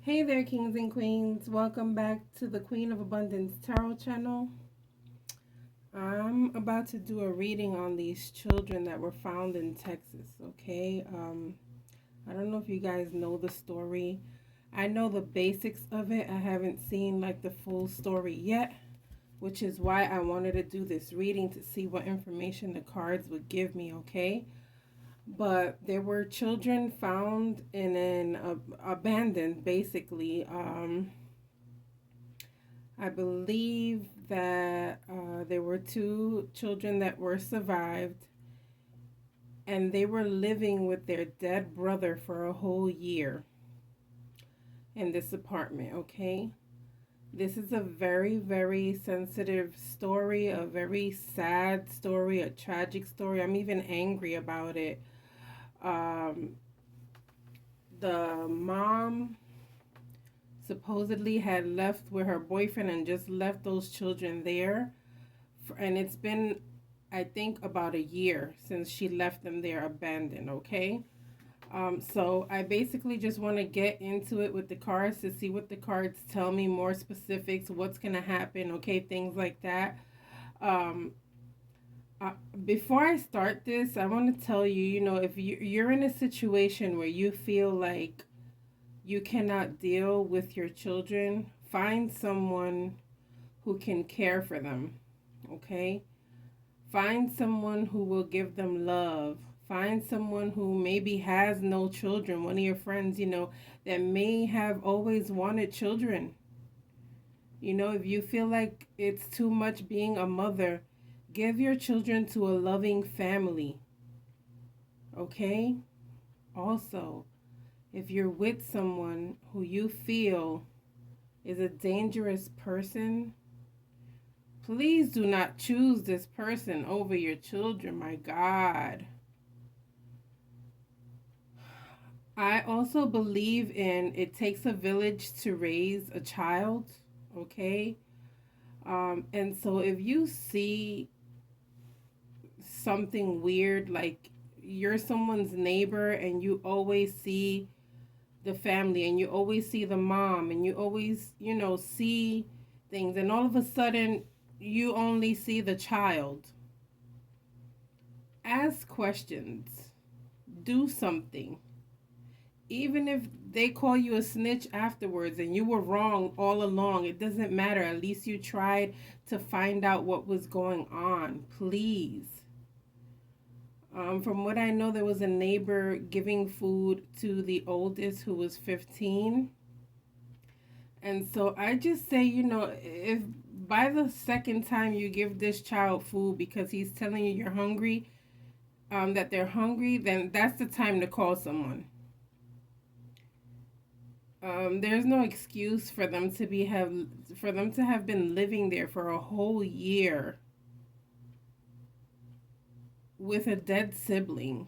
Hey there, kings and queens. Welcome back to the Queen of Abundance Tarot channel. I'm about to do a reading on these children that were found in Texas, okay? I don't know if you guys know the story. I know the basics of it. I haven't seen like the full story yet, which is why I wanted to do this reading to see what information the cards would give me, okay? But there were children found in an abandoned, basically. I believe that there were two children that were survived, and they were living with their dead brother for a whole year in this apartment, okay? This is a very, very sensitive story, a very sad story, a tragic story. I'm even angry about it. Um, the mom supposedly had left with her boyfriend and just left those children there. And it's been, I think, about a year since she left them there abandoned, okay? So I basically just want to get into it with the cards to see what the cards tell me, more specifics, what's going to happen, okay? Things like that. Um, uh, Before I start this, I want to tell you, if you're in a situation where you feel like you cannot deal with your children, find someone who can care for them, okay? Find someone who will give them love. Find someone who maybe has no children, one of your friends, that may have always wanted children. If you feel like it's too much being a mother, give your children to a loving family, okay? Also, if you're with someone who you feel is a dangerous person, please do not choose this person over your children, my God. I also believe in it takes a village to raise a child, okay? And so if you see something weird, like you're someone's neighbor and you always see the family and you always see the mom and you always, see things, and all of a sudden you only see the child, ask questions, do something. Even if they call you a snitch afterwards and you were wrong all along, it doesn't matter. At least you tried to find out what was going on. Please. From what I know, there was a neighbor giving food to the oldest who was 15. And so I just say, if by the second time you give this child food because he's telling you you're hungry, that they're hungry, then that's the time to call someone. There's no excuse for them to have been living there for a whole year with a dead sibling,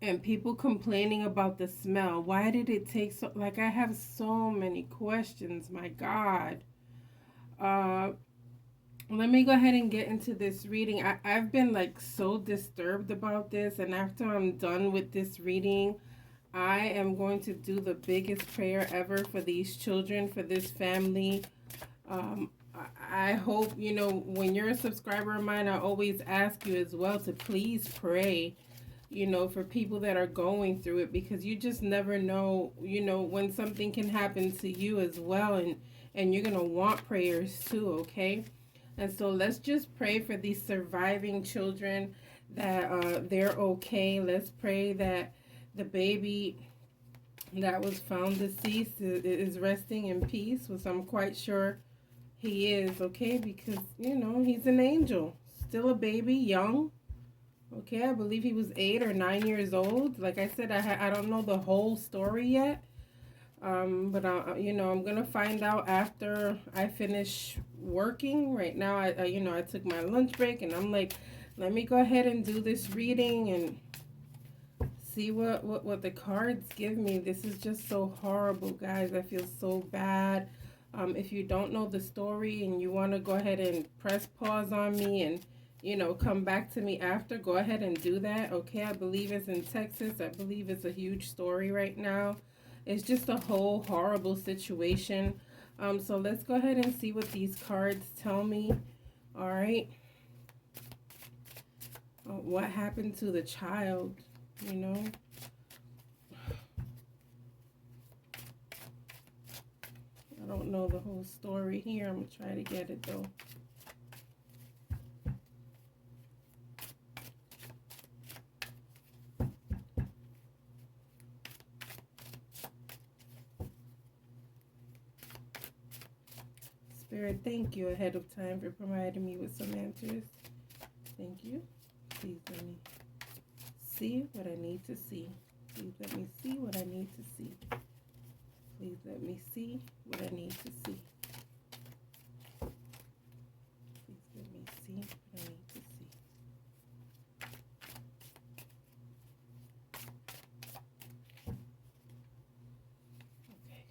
and people complaining about the smell. Why did it take so, like, I have so many questions, my God. uh Let me go ahead and get into this reading. I've been like so disturbed about this, and after I'm done with this reading, I am going to do the biggest prayer ever for these children, for this family. I hope, when you're a subscriber of mine, I always ask you as well to please pray, for people that are going through it, because you just never know, when something can happen to you as well. And you're going to want prayers too, okay? And so let's just pray for these surviving children that they're okay. Let's pray that the baby that was found deceased is resting in peace, which I'm quite sure he is, okay? Because, he's an angel. Still a baby, young. Okay, I believe he was 8 or 9 years old. Like I said, I don't know the whole story yet. But I'm gonna find out after I finish working. Right now, I took my lunch break, and I'm like, let me go ahead and do this reading and see what the cards give me. This is just so horrible, guys. I feel so bad. If you don't know the story and you want to go ahead and press pause on me and come back to me after, go ahead and do that. Okay, I believe it's in Texas. I believe it's a huge story right now. It's just a whole horrible situation. So let's go ahead and see what these cards tell me. All right. What happened to the child, you know? I don't know the whole story here. I'm going to try to get it, though. Spirit, thank you ahead of time for providing me with some answers. Thank you. Please let me see what I need to see. Please let me see what I need to see. Please let me see what I need to see. Please let me see what I need to see. Okay.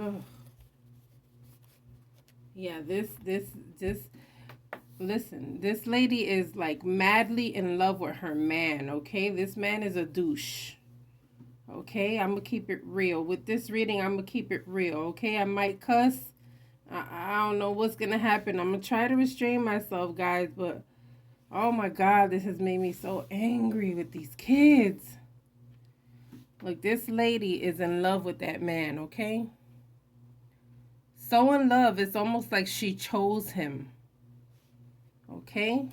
Ugh. Yeah, listen, this lady is like madly in love with her man, okay? This man is a douche. Okay, I'm gonna keep it real. With this reading, I'm gonna keep it real, okay? I might cuss. I don't know what's gonna happen. I'm gonna try to restrain myself, guys, but oh my God, this has made me so angry with these kids. Look, this lady is in love with that man, okay? So in love, it's almost like she chose him. Okay?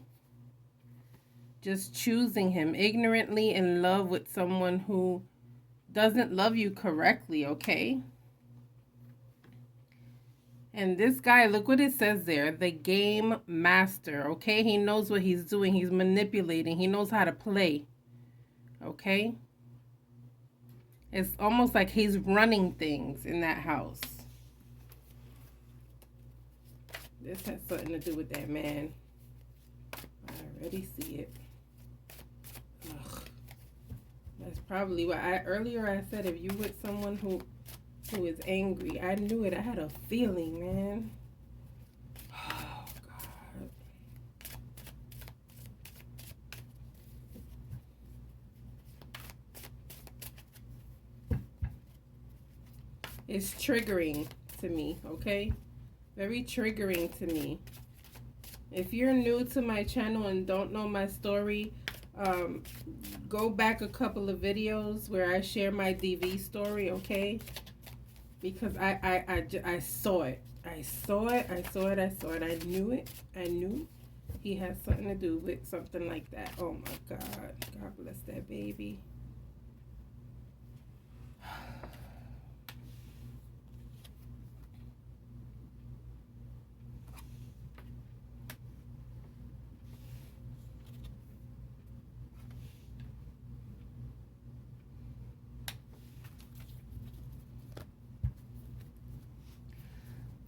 Just choosing him, ignorantly in love with someone who doesn't love you correctly, okay? And this guy, look what it says there, the game master, okay? He knows what he's doing. He's manipulating. He knows how to play, okay? It's almost like he's running things in that house. This has something to do with that man. I already see it. Ugh. That's probably why earlier I said if you with someone who is angry, I knew it. I had a feeling, man. Oh God. It's triggering to me, okay? Very triggering to me. If you're new to my channel and don't know my story, go back a couple of videos where I share my DV story, okay? Because I saw it. I saw it. I knew it. I knew he had something to do with something like that. Oh my God. God bless that baby.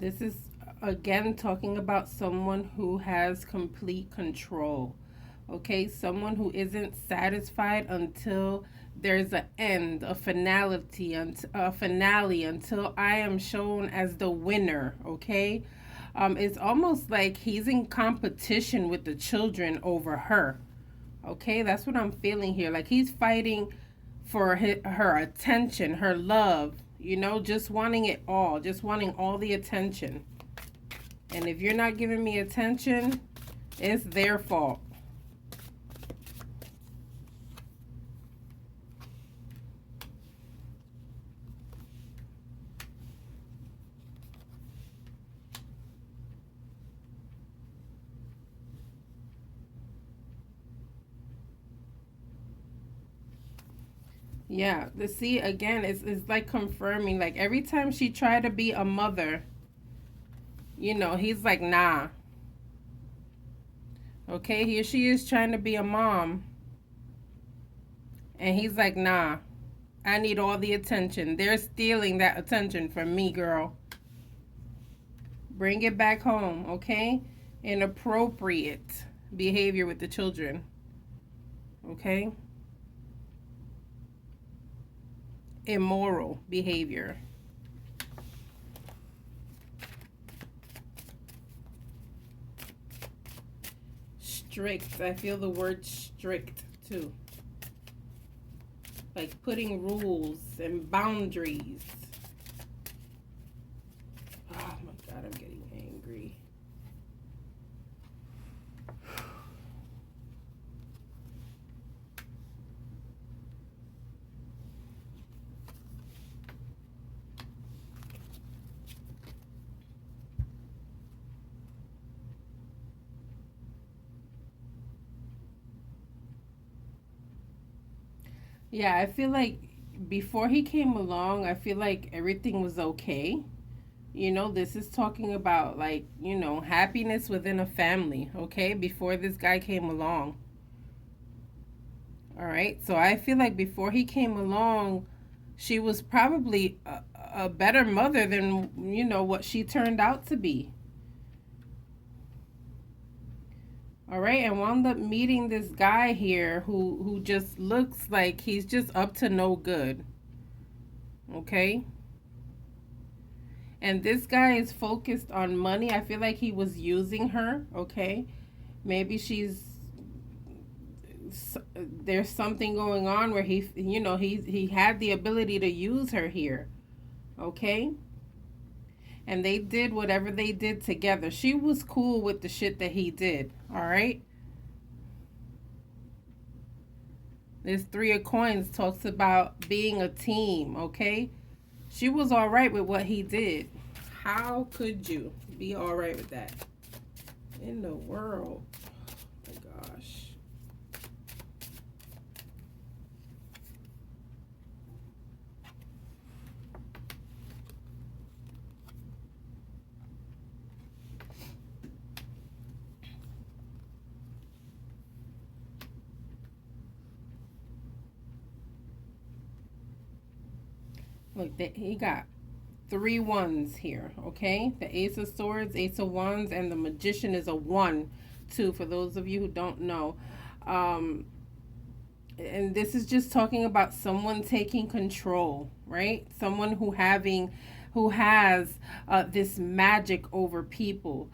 This is, again, talking about someone who has complete control. Okay, someone who isn't satisfied until there's an end, a finality, until I am shown as the winner. Okay, it's almost like he's in competition with the children over her. Okay, that's what I'm feeling here. Like he's fighting for her attention, her love, you know, just wanting it all, just wanting all the attention. And if you're not giving me attention, it's their fault. Yeah, the see again, it's like confirming, like every time she tried to be a mother, you know, he's like, nah. Okay, here she is trying to be a mom. And he's like, nah, I need all the attention. They're stealing that attention from me, girl. Bring it back home, okay? Inappropriate behavior with the children. Okay? Immoral behavior. strict. I feel the word strict too. Like putting rules and boundaries. Oh my God, I'm getting angry. Yeah, I feel like before he came along, I feel like everything was okay. You know, this is talking about like, happiness within a family, okay? Before this guy came along. All right. So I feel like before he came along, she was probably a better mother than, what she turned out to be. All right. And wound up meeting this guy here who just looks like he's just up to no good. Okay. And this guy is focused on money. I feel like he was using her. Okay. Maybe there's something going on where he had the ability to use her here. Okay. And they did whatever they did together. She was cool with the shit that he did. All right. This Three of Coins talks about being a team. Okay. She was all right with what he did. How could you be all right with that in the world? Oh my gosh. Look, he got 3 1s here, okay? The Ace of Swords, Ace of Wands, and the Magician is a 1, too, for those of you who don't know. And this is just talking about someone taking control, right? Someone who has this magic over people.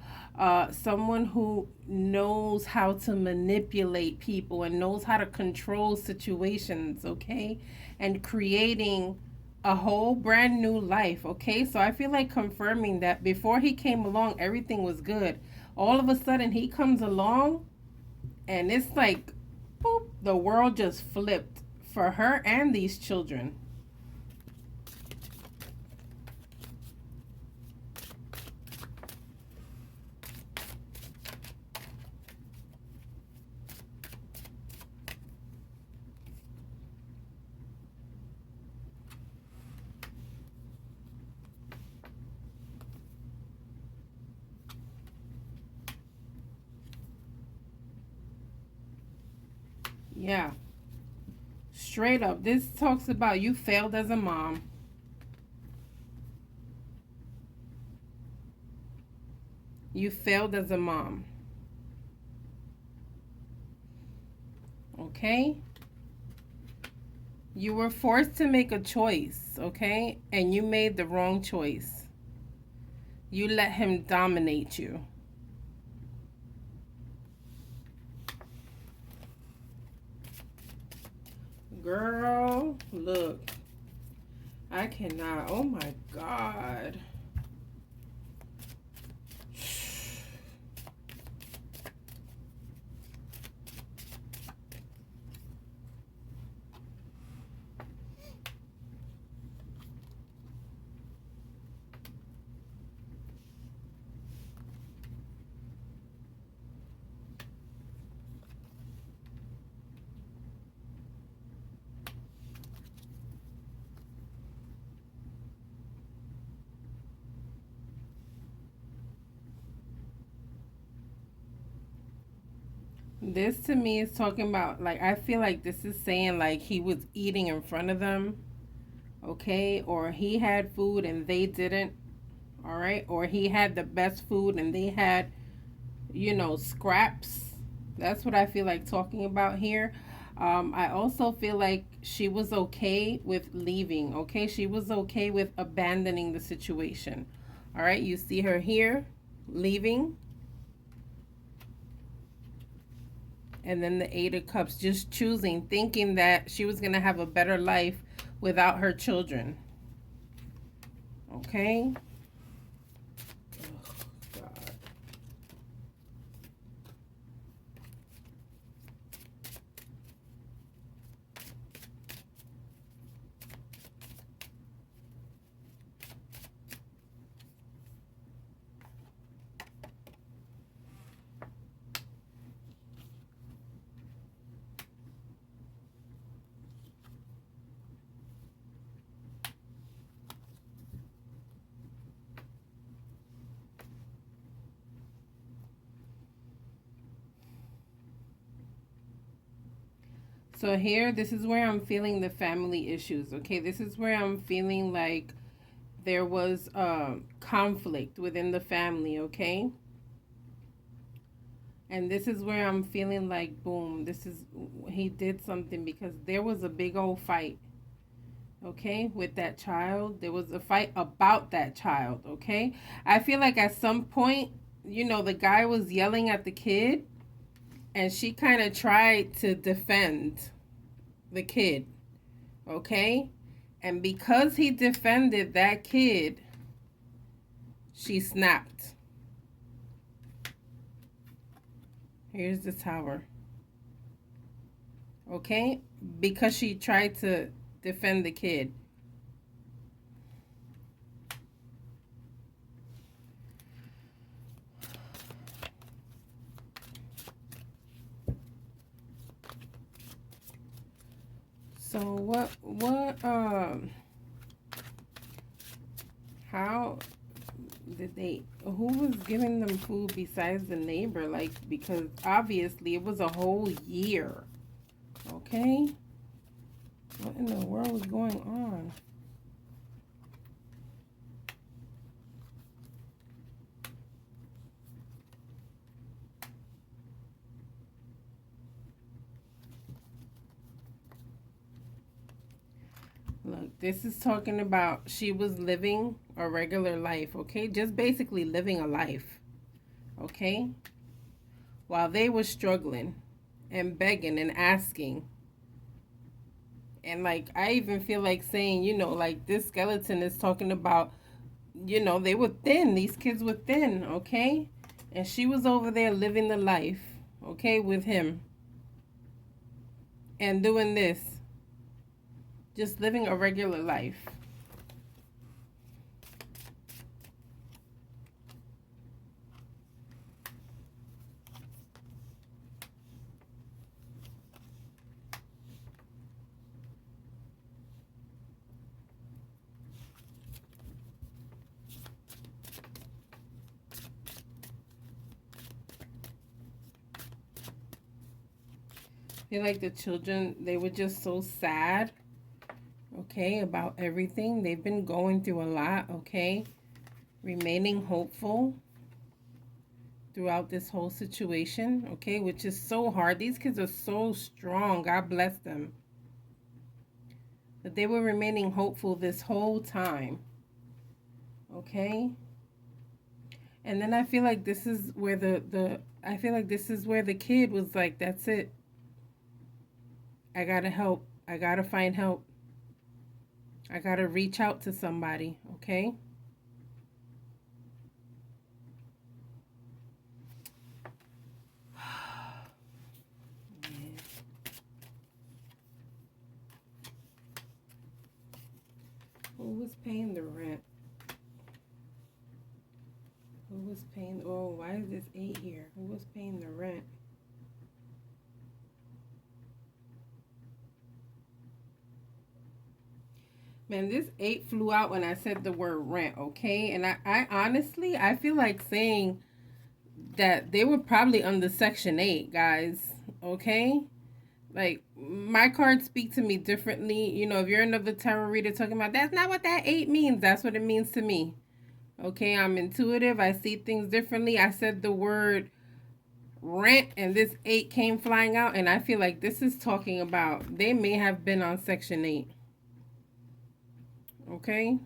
Someone who knows how to manipulate people and knows how to control situations, okay? And creating a whole brand new life, okay? So I feel like confirming that before he came along, everything was good. All of a sudden, he comes along and it's like, boop, the world just flipped for her and these children. Yeah. Straight up. This talks about you failed as a mom. You failed as a mom. Okay? You were forced to make a choice, okay? And you made the wrong choice. You let him dominate you. Girl, look. I cannot. Oh my God. This to me is talking about, like, I feel like this is saying, like, he was eating in front of them, okay? Or he had food and they didn't, all right? Or he had the best food and they had, scraps. That's what I feel like talking about here. I also feel like she was okay with leaving, okay? She was okay with abandoning the situation, all right? You see her here leaving. And then the Eight of Cups, just choosing, thinking that she was going to have a better life without her children. Okay? Oh, God. So here, this is where I'm feeling the family issues, okay? This is where I'm feeling like there was conflict within the family, okay? And this is where I'm feeling like, boom, this is, he did something because there was a big old fight, okay, with that child. There was a fight about that child, okay? I feel like at some point, you know, the guy was yelling at the kid and she kind of tried to defend the kid, okay? And because he defended that kid, she snapped. Here's the Tower. Okay? Because she tried to defend the kid. So how did they, who was giving them food besides the neighbor? Like, because obviously it was a whole year. Okay? What in the world was going on? Look, this is talking about she was living a regular life, okay? Just basically living a life, okay? While they were struggling and begging and asking. And like, I even feel like saying, you know, like this skeleton is talking about, you know, they were thin. These kids were thin, okay? And she was over there living the life, okay, with him. And doing this. Just living a regular life. I feel like the children, they were just so sad, okay, about everything. They've been going through a lot, okay? Remaining hopeful throughout this whole situation, okay, which is so hard. These kids are so strong. God bless them. But they were remaining hopeful this whole time, okay? And then I feel like this is where I feel like this is where the kid was like, that's it. I gotta help. I gotta find help. I gotta reach out to somebody, okay? Who was paying the rent? Who was paying? Oh, why is this 8 here? Who was paying the rent? Man, this 8 flew out when I said the word rent, okay? And I honestly, I feel like saying that they were probably under Section 8, guys, okay? Like, my cards speak to me differently. You know, if you're another tarot reader talking about, that's not what that 8 means. That's what it means to me. Okay, I'm intuitive. I see things differently. I said the word rent and this 8 came flying out. And I feel like this is talking about they may have been on Section 8. Okay?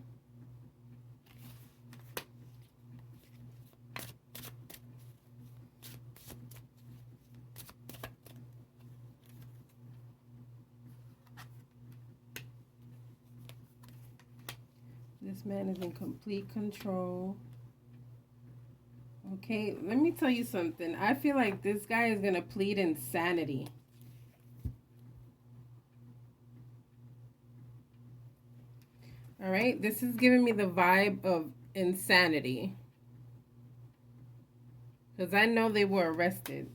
This man is in complete control. Okay, let me tell you something. I feel like this guy is going to plead insanity. All right, this is giving me the vibe of insanity. Because I know they were arrested.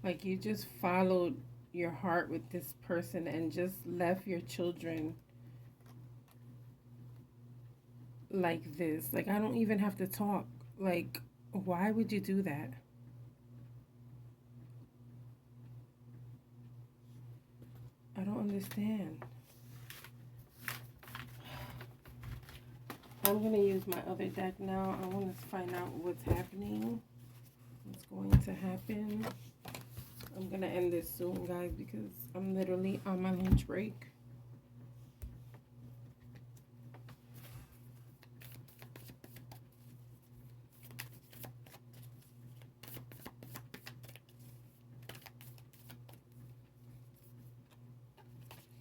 Like you just followed your heart with this person and just left your children like this. Like I don't even have to talk. Like why would you do that? I don't understand. I'm going to use my other deck now. I want to find out what's happening. What's going to happen. I'm going to end this soon, guys, because I'm literally on my lunch break.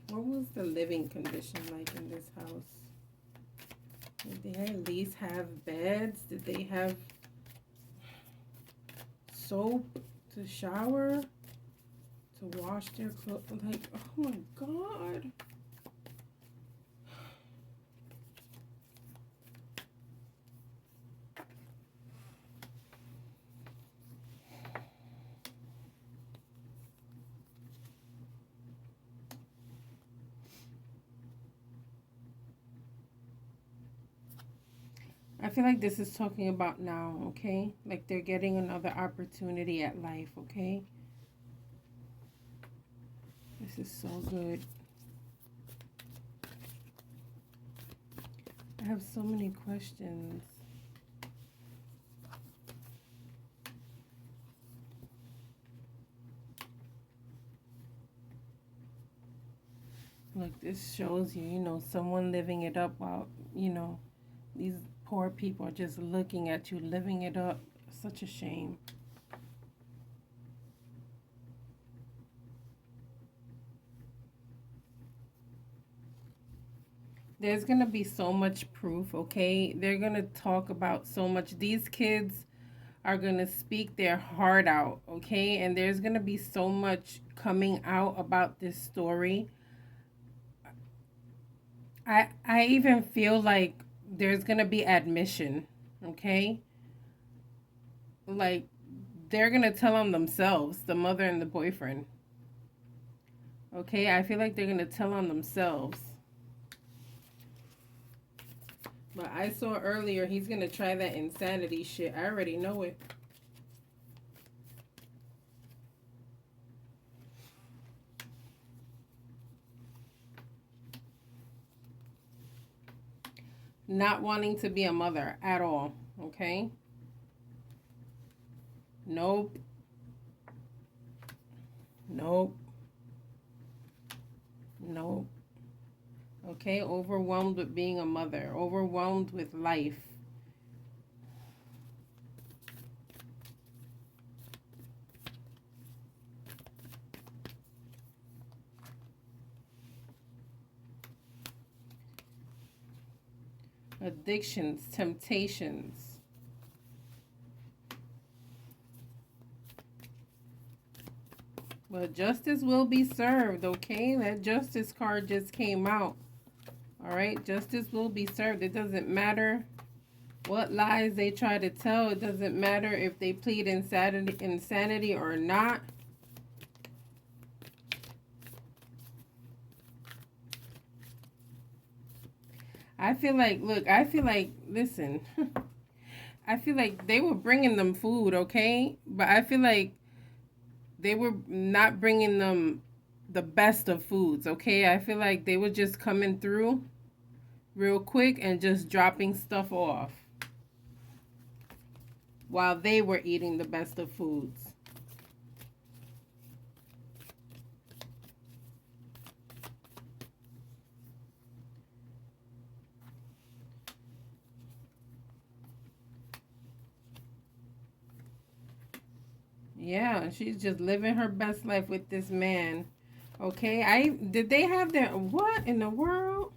What was the living condition like in this house? Did they at least have beds? Did they have soap to shower? To wash their clothes? Like, oh my God. I feel like this is talking about now, okay? Like they're getting another opportunity at life, okay? This is so good. I have so many questions. Like this shows you, someone living it up while, these poor people are just looking at you, living it up. Such a shame. There's going to be so much proof, okay? They're going to talk about so much. These kids are going to speak their heart out, okay? And there's going to be so much coming out about this story. I even feel like there's going to be admission, okay? Like they're going to tell on themselves, the mother and the boyfriend. Okay? I feel like they're going to tell on themselves. But I saw earlier he's going to try that insanity shit. I already know it. Not wanting to be a mother at all. Okay? Nope. Nope. Nope. Okay? Overwhelmed with being a mother. Overwhelmed with life. Addictions, temptations. But justice will be served, okay? That justice card just came out. All right? Justice will be served. It doesn't matter what lies they try to tell. It doesn't matter if they plead insanity or not. I feel like, listen, I feel like they were bringing them food, okay? But I feel like they were not bringing them the best of foods, okay? I feel like they were just coming through real quick and just dropping stuff off. while they were eating the best of foods. Yeah, she's just living her best life with this man. Okay, did they have their what in the world?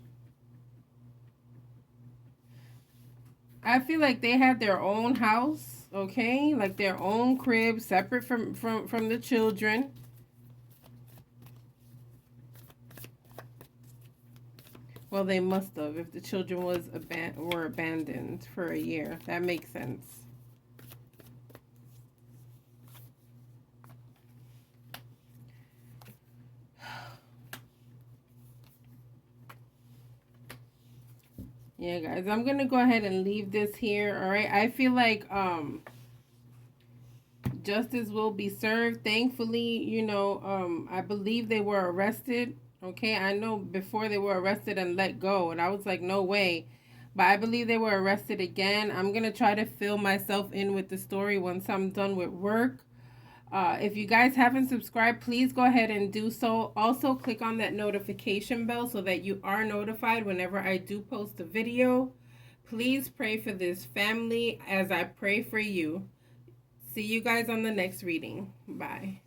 I feel like they had their own house, okay? Like their own crib, separate from the children. Well, they must have if the children were abandoned for a year. That makes sense. Yeah, guys, I'm gonna go ahead and leave this here. All right, I feel like justice will be served. Thankfully, I believe they were arrested. Okay, I know before they were arrested and let go, and I was like, no way. But I believe they were arrested again. I'm gonna try to fill myself in with the story once I'm done with work. If you guys haven't subscribed, please go ahead and do so. Also, click on that notification bell so that you are notified whenever I do post a video. Please pray for this family as I pray for you. See you guys on the next reading. Bye.